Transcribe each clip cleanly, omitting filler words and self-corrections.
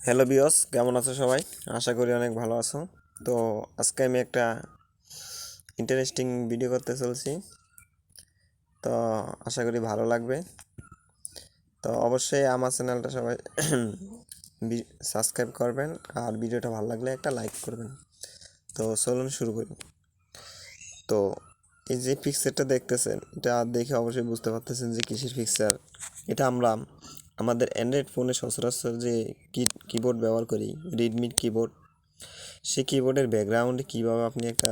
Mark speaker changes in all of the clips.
Speaker 1: Hello বিয়স, কেমন আছো সবাই? আশা করি অনেক ভালো আছো। তো আজকে আমি একটা ইন্টারেস্টিং ভিডিও করতে চলছি। তো আশা করি ভালো লাগবে। তো অবশ্যই আমার চ্যানেলটা সবাই সাবস্ক্রাইব করবেন, আর ভিডিওটা ভালো লাগলে একটা লাইক করবেন। তো চলুন শুরু করি। তো এই যে পিকচারটা দেখতেছেন, এটা দেখে অবশ্যই বুঝতে পারতেছেন যে কিসের পিকচার। এটা আমরা আমাদের অ্যান্ড্রয়েড ফোনে সচরাচর যে কিবোর্ড ব্যবহার করি, রিডমির কিবোর্ড, সেই কিবোর্ডের ব্যাকগ্রাউন্ডে কীভাবে আপনি একটা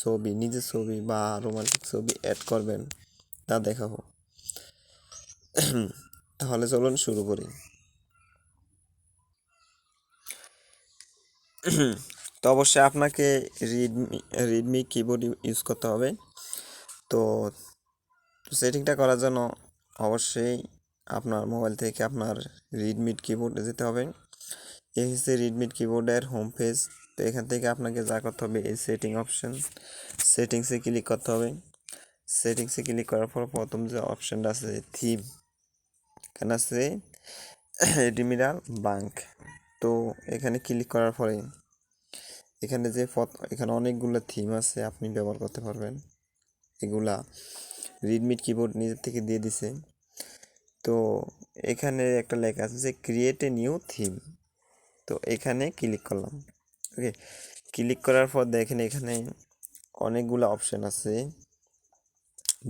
Speaker 1: ছবি, নিজের ছবি বা রোমান্টিক ছবি অ্যাড করবেন তা দেখাবো। তাহলে চলুন শুরু করি। তো অবশ্যই আপনাকে রিডমি রিডমি কিবোর্ড ইউজ করতে হবে। তো সেটিংটা করার জন্য অবশ্যই আপনার মোবাইল থেকে আপনার রিডমি কিবোর্ডে যেতে হবে। এই হচ্ছে রিডমি কিবোর্ডের হোম পেজ। তো এখান থেকে আপনাকে যা করতে হবে, এই সেটিংসে ক্লিক করতে হবে। সেটিংসে ক্লিক করার পর প্রথম যে অপশানটা আছে থিম, এখানে আছে এডিমিরাল বাঙ্ক। তো এখানে ক্লিক করার পরে এখানে এখানে অনেকগুলো থিম আছে, আপনি ব্যবহার করতে পারবেন। এগুলা রিডমি কিবোর্ড নিজের থেকে দিয়ে দিছে। তো এখানে একটা লেখা আছে যে ক্রিয়েট এ নিউ থিম। তো এখানে ক্লিক করলাম। ওকে, ক্লিক করার পর দেখেন এখানে অনেকগুলো অপশান আছে,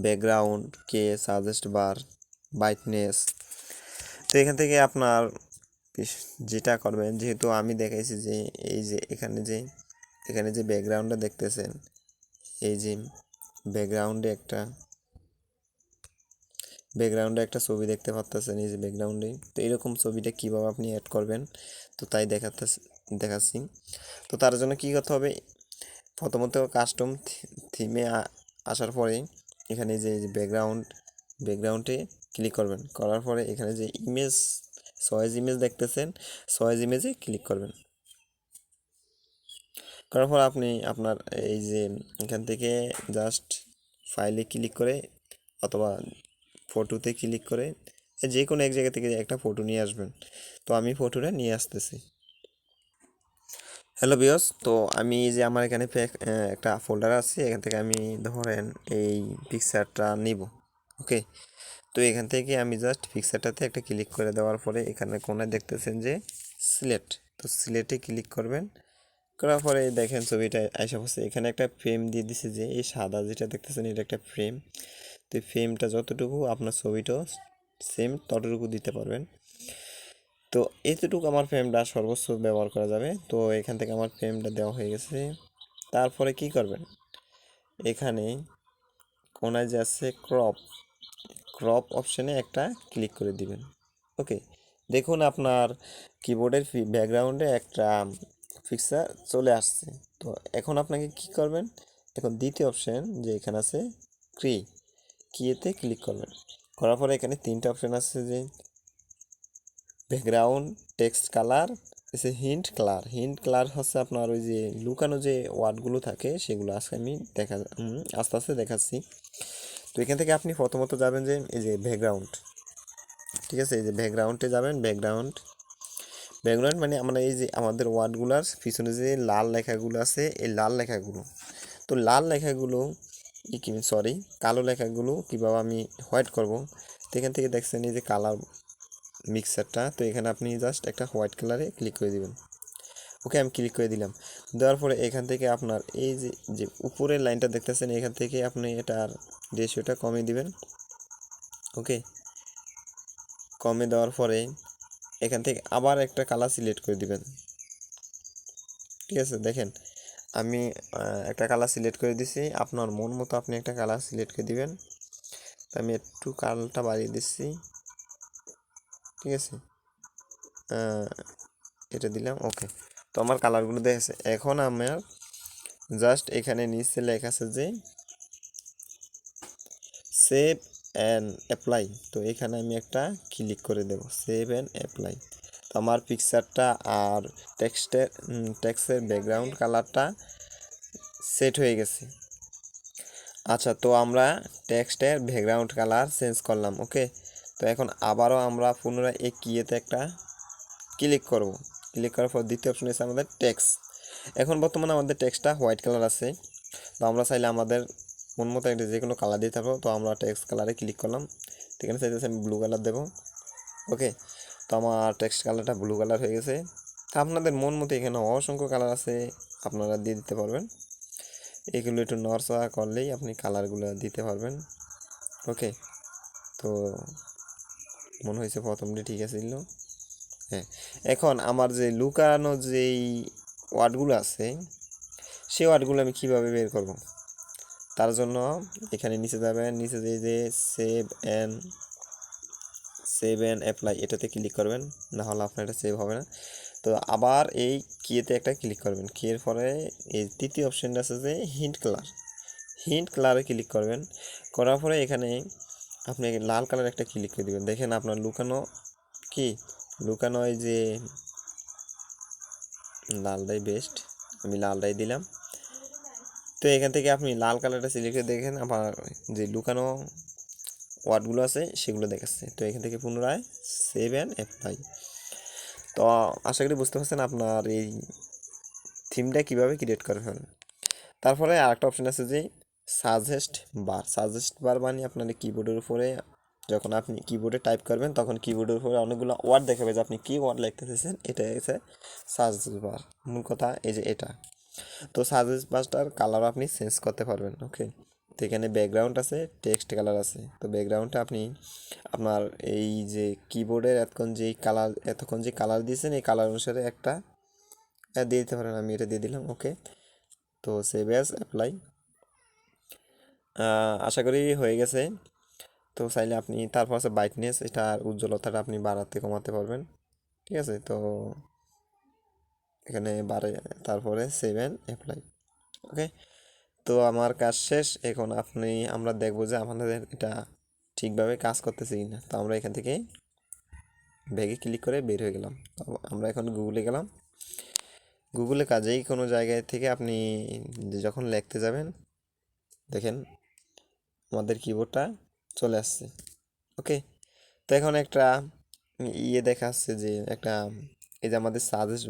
Speaker 1: ব্যাকগ্রাউন্ড, সাজেস্ট বার, ব্রাইটনেস। তো এখান থেকে আপনার যেটা করবেন, যেহেতু আমি দেখাইছি যে এই যে এখানে যে ব্যাকগ্রাউন্ডটা দেখতেছেন, এই যে ব্যাকগ্রাউন্ডে একটা ছবি দেখতে পাচ্ছেন, এই যে ব্যাকগ্রাউন্ডে। তো এরকম ছবিটা কীভাবে আপনি অ্যাড করবেন, তো তাই দেখাচ্ছি। তো তার জন্য কী করতে হবে, প্রথমত কাস্টম থিমে আসার পরে এখানে যে ব্যাকগ্রাউন্ডে ক্লিক করবেন। করার পরে এখানে যে চয়েস ইমেজ দেখতেছেন, চয়েস ইমেজে ক্লিক করবেন। করার পর আপনি আপনার এই যে এখান থেকে জাস্ট ফাইলে ক্লিক করে অথবা ফটোতে ক্লিক করে যে কোনো এক জায়গা থেকে একটা ফটো নিয়ে আসবেন। তো আমি ফটোটা নিয়ে আসতেছি। হ্যালো বিয়স, তো আমি যে আমার এখানে একটা ফোল্ডার আছে, এখান থেকে আমি ধরেন এই পিকচারটা নিব। ওকে, তো এখান থেকে আমি জাস্ট পিকচারটাতে একটা ক্লিক করে দেওয়ার পরে এখানে কোনায় দেখতেছেন যে সিলেক্ট। তো সিলেক্টে ক্লিক করবেন। করার পরে দেখেন ছবিটা আইসা পড়ছে। এখানে একটা ফ্রেম দিয়ে দিছে, যে এই সাদা যেটা দেখতেছেন এটা একটা ফ্রেম। তো এই ফ্রেমটা যতটুকু আপনার ছবিটাও সেম ততটুকু দিতে পারবেন। তো এতটুকু আমার ফ্রেমটা সর্বোচ্চ ব্যবহার করা যাবে। তো এখান থেকে আমার ফ্রেমটা দেওয়া হয়ে গেছে। তারপরে কি করবেন, এখানে কোনায় যে আছে ক্রপ অপশানে একটা ক্লিক করে দিবেন। ওকে, দেখুন আপনার কিবোর্ডের ব্যাকগ্রাউন্ডে একটা পিকচার চলে আসছে। তো এখন আপনাকে কি করবেন, এখন দ্বিতীয় অপশান যে এখানে আছে কিয়েতে ক্লিক করবেন। করার পরে এখানে তিনটা অপশান আছে, যে ব্যাকগ্রাউন্ড, টেক্সট কালার, এসে হিন্ট কালার হচ্ছে আপনার ওই যে লুকানো যে ওয়ার্ডগুলো থাকে সেগুলো আজকে আমি আস্তে আস্তে দেখাচ্ছি। তো এখান থেকে আপনি প্রথমত যাবেন যে এই যে ব্যাকগ্রাউন্ড, ঠিক আছে, এই যে ব্যাকগ্রাউন্ডে যাবেন। ব্যাকগ্রাউন্ড মানে আমরা এই যে আমাদের ওয়ার্ডগুলার পিছনে যে লাল লেখাগুলো আছে, এই লাল লেখাগুলো, তো লাল লেখাগুলো কালো লেখাগুলো কীভাবে আমি হোয়াইট করব। তো এখান থেকে দেখছেন এই যে কালার মিক্সারটা, তো এখানে আপনি জাস্ট একটা হোয়াইট কালারে ক্লিক করে দিবেন। ওকে, আমি ক্লিক করে দিলাম। দেওয়ার পরে এখান থেকে আপনার এই যে যে উপরের লাইনটা দেখতেছেন, এখান থেকে আপনি এটার রেশিওটা কমিয়ে দিবেন। ওকে, কমে দেওয়ার পরে এখান থেকে আবার একটা কালার সিলেক্ট করে দিবেন। ঠিক আছে, দেখেন আমি একটা কালার সিলেক্ট করে দিছি। আপনার মন মতো আপনি একটা কালার সিলেক্ট করে দিবেন। তো আমি একটু কালারটা বাড়িয়ে দিচ্ছি। ঠিক আছে, এটা দিলাম। ওকে, তো আমার কালারগুলো দেখেছে। এখন আমার জাস্ট এখানে নিচে লেখা আছে যে সেভ অ্যান্ড অ্যাপ্লাই। তো এখানে আমি একটা ক্লিক করে দেব, সেভ অ্যান্ড অ্যাপ্লাই। তো আমার পিকচারটা আর টেক্সটের ব্যাকগ্রাউন্ড কালারটা সেট হয়ে গেছে। আচ্ছা, তো আমরা টেক্সটের ব্যাকগ্রাউন্ড কালার চেঞ্জ করলাম। ওকে, তো এখন আবারও আমরা পুনরায় এই কিয়েতে একটা ক্লিক করব। ক্লিক করার পর দ্বিতীয় অপশন আছে আমাদের টেক্সট। এখন বর্তমানে আমাদের টেক্সটটা হোয়াইট কালার আছে, তো আমরা চাইলে আমাদের মন মতো একটা যে কোনো কালার দিতে পারবো। তো আমরা টেক্সট কালারে ক্লিক করলাম, তো এখানে চাইতেছে আমি ব্লু কালার দেবো। ওকে, তো আমার টেক্সট কালারটা ব্লু কালার হয়ে গেছে। তা আপনাদের মন মতো এখানে অসংখ্য কালার আছে, আপনারা দিয়ে দিতে পারবেন। এগুলো একটু নড়াচড়া করলেই আপনি কালারগুলো দিতে পারবেন। ওকে, তো মনে হয়েছে প্রথমটি ঠিক আছে। হ্যাঁ, এখন আমার যে লুকানো যেই ওয়ার্ডগুলো আছে সেই ওয়ার্ডগুলো আমি কীভাবে বের করব, তার জন্য এখানে নিচে যাবেন, নিচে যে সেভ অ্যান্ড অ্যাপ্লাই এটাতে ক্লিক করবেন, না হলে আপনার এটা সেভ হবে না। তো আবার এই কিয়েতে একটা ক্লিক করবেন, কিয়ের পরে এই তৃতীয় অপশানটা আছে যে হিন্ট কালারে ক্লিক করবেন। করার পরে এখানে আপনি লাল কালার একটা ক্লিক করে দেবেন। দেখেন আপনার লুকানো এই যে লালটাই বেস্ট, আমি লালটাই দিলাম। তো এখান থেকে আপনি লাল কালারটা সিলেক্ট করে দেখেন আমার যে লুকানো ওয়ার্ডগুলো আছে সেগুলো দেখাচ্ছে। তো এখান থেকে পুনরায় সেভ অ্যান্ড অ্যাপ্লাই। তো আশা করি বুঝতে পারছেন আপনার এই থিমটা কীভাবে ক্রিয়েট করবেন। তারপরে আরেকটা অপশান আছে যে সাজেস্ট বার মানে আপনার কিবোর্ডের উপরে যখন আপনি কিবোর্ডে টাইপ করবেন তখন কিবোর্ডের উপরে অনেকগুলো ওয়ার্ড দেখাবে যে আপনি কী ওয়ার্ড লিখতে চাইছেন, এটা হচ্ছে সাজেস্ট বার। মূল কথা এই যে এটা। তো সাজেস্ট বারটার কালার আপনি চেঞ্জ করতে পারবেন। ওকে, তো এখানে ব্যাকগ্রাউন্ড আছে, টেক্সট কালার আছে। তো ব্যাকগ্রাউন্ডটা আপনি আপনার এই যে কিবোর্ডের এতক্ষণ যে কালার দিয়েছেন এই কালার অনুসারে একটা দিয়ে দিতে পারেন। আমি এটা দিয়ে দিলাম। ওকে, তো সেভ অ্যাজ অ্যাপ্লাই। আশা করি হয়ে গেছে। তো চাইলে আপনি তারপর আছে ব্রাইটনেস, এটার উজ্জ্বলতাটা আপনি বাড়াতে কমাতে পারবেন। ঠিক আছে, তো এখানে বাড়ে, তারপরে সেভ অ্যান্ড অ্যাপ্লাই। ওকে, তো আমার কাজ শেষ। এখন আমরা দেখবো যে আমাদের এটা ঠিকভাবে কাজ করতেছে কি না। তো আমরা এখান থেকে ব্যাগে ক্লিক করে বের হয়ে গেলাম। তো আমরা এখন গুগলে গেলাম। গুগলে কাজেই কোনো জায়গায় থেকে আপনি যখন লিখতে যাবেন দেখেন আমাদের কিবোর্ডটা চলে আসছে। ওকে, তো এখন একটা দেখাচ্ছে যে একটা এই যে আমাদের সাজেস্ট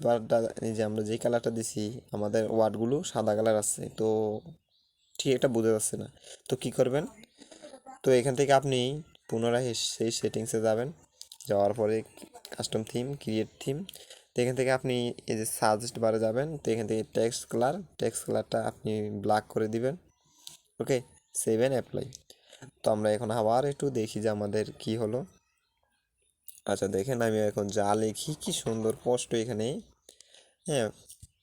Speaker 1: বারটা এই যে আমরা যেই কালারটা দিছি আমাদের ওয়ার্ডগুলো সাদা কালার আছে, তো ঠিক এটা বোঝা যাচ্ছে না। তো কি করবেন, তো এখান থেকে আপনি পুনরায় সেই সেটিংসে যাবেন, যাওয়ার পরে কাস্টম থিম, ক্রিয়েট থিম। তো এখান থেকে আপনি এই যে সাজেস্ট বারে যাবেন, তো এখান থেকে টেক্সট কালারটা আপনি ব্ল্যাক করে দিবেন। ওকে, সেভ অ্যান্ড অ্যাপ্লাই। তো আমরা এখন আবার একটু দেখি যে আমাদের কি হলো। আচ্ছা দেখেন, আমি এখন যা লিখি কি সুন্দর স্পষ্ট এখানে, হ্যাঁ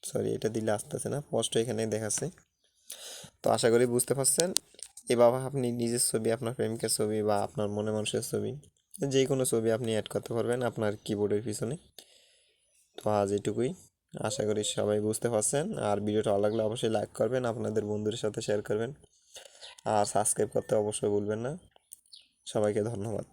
Speaker 1: সরি এটা দিলে আসতেছে না, স্পষ্ট এখানে দেখাচ্ছে। তো আশা করি বুঝতে পারছেন। এভাবে আপনি নিজের ছবি, আপনার প্রেমিকের ছবি বা আপনার মনে মানুষের ছবি, যে কোনো ছবি আপনি অ্যাড করতে পারবেন আপনার কিবোর্ডের পিছনে। তো আজ এটুকুই, আশা করি সবাই বুঝতে পারছেন। আর ভিডিওটা ভালো লাগলে অবশ্যই লাইক করবেন, আপনাদের বন্ধুদের সাথে শেয়ার করবেন, আর সাবস্ক্রাইব করতে অবশ্যই ভুলবেন না। সবাইকে ধন্যবাদ।